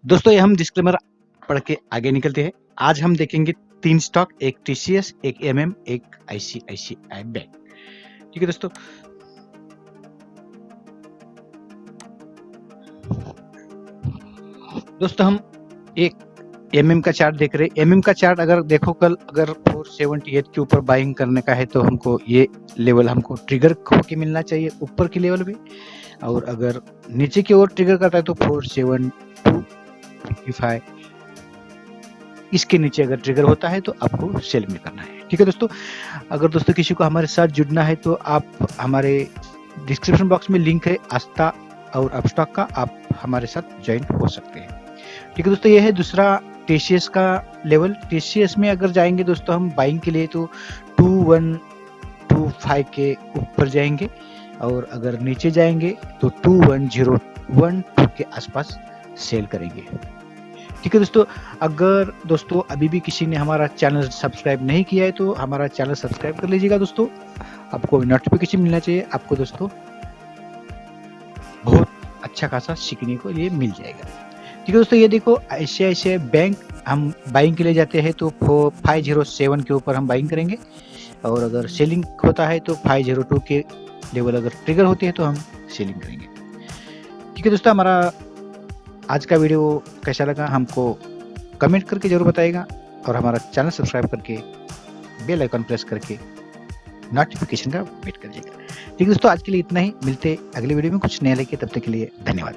दोस्तों ये हम डिस्क्लेमर पढ़ के आगे निकलते हैं। आज हम देखेंगे 3 स्टॉक, एक टीसीएस, एक एमएम, एक आईसीआईसीआई बैंक। ठीक है दोस्तों, हम एक एमएम का चार्ट देख रहे हैं। एमएम का चार्ट अगर देखो, कल अगर 478 के ऊपर बाइंग करने का है तो हमको ये लेवल हमको ट्रिगर होके मिलना चाहिए ऊपर की लेवल पे, और अगर नीचे की ओर ट्रिगर करता है तो 47255 इसके नीचे अगर ट्रिगर होता है तो आपको सेल में करना है। ठीक है दोस्तों, अगर दोस्तों किसी को हमारे साथ जुड़ना है तो आप हमारे डिस्क्रिप्शन बॉक्स में लिंक है आस्था और अपस्टॉक का, आप हमारे साथ ज्वाइन हो सकते हैं। ठीक है दोस्तों, ये है दूसरा टीसीएस का लेवल। टीसीएस में अगर जाएंगे दोस्तों हम बाइंग के लिए तो 2125 के ऊपर जाएंगे, और अगर नीचे जाएंगे तो 21012 के आसपास सेल करेंगे। ठीक है दोस्तों, अगर दोस्तों अभी भी किसी ने हमारा चैनल सब्सक्राइब नहीं किया है तो हमारा चैनल सब्सक्राइब कर लीजिएगा दोस्तों, आपको नोटिफिकेशन मिलना चाहिए, आपको दोस्तों बहुत अच्छा खासा सीखने को ये मिल जाएगा। ठीक है दोस्तों, ये देखो आईसीआईसीआई बैंक हम बाइंग के लिए जाते हैं तो 507 के ऊपर हम बाइंग करेंगे, और अगर सेलिंग होता है तो 502 के लेवल अगर ट्रिगर होते हैं तो हम सेलिंग करेंगे। ठीक है दोस्तों, हमारा आज का वीडियो कैसा लगा हमको कमेंट करके जरूर बताइएगा, और हमारा चैनल सब्सक्राइब करके बेल आइकन प्रेस करके नोटिफिकेशन का वेट करिएगा। ठीक है दोस्तों, आज के लिए इतना ही, मिलते अगले वीडियो में कुछ नया लेके, तब तक के लिए धन्यवाद।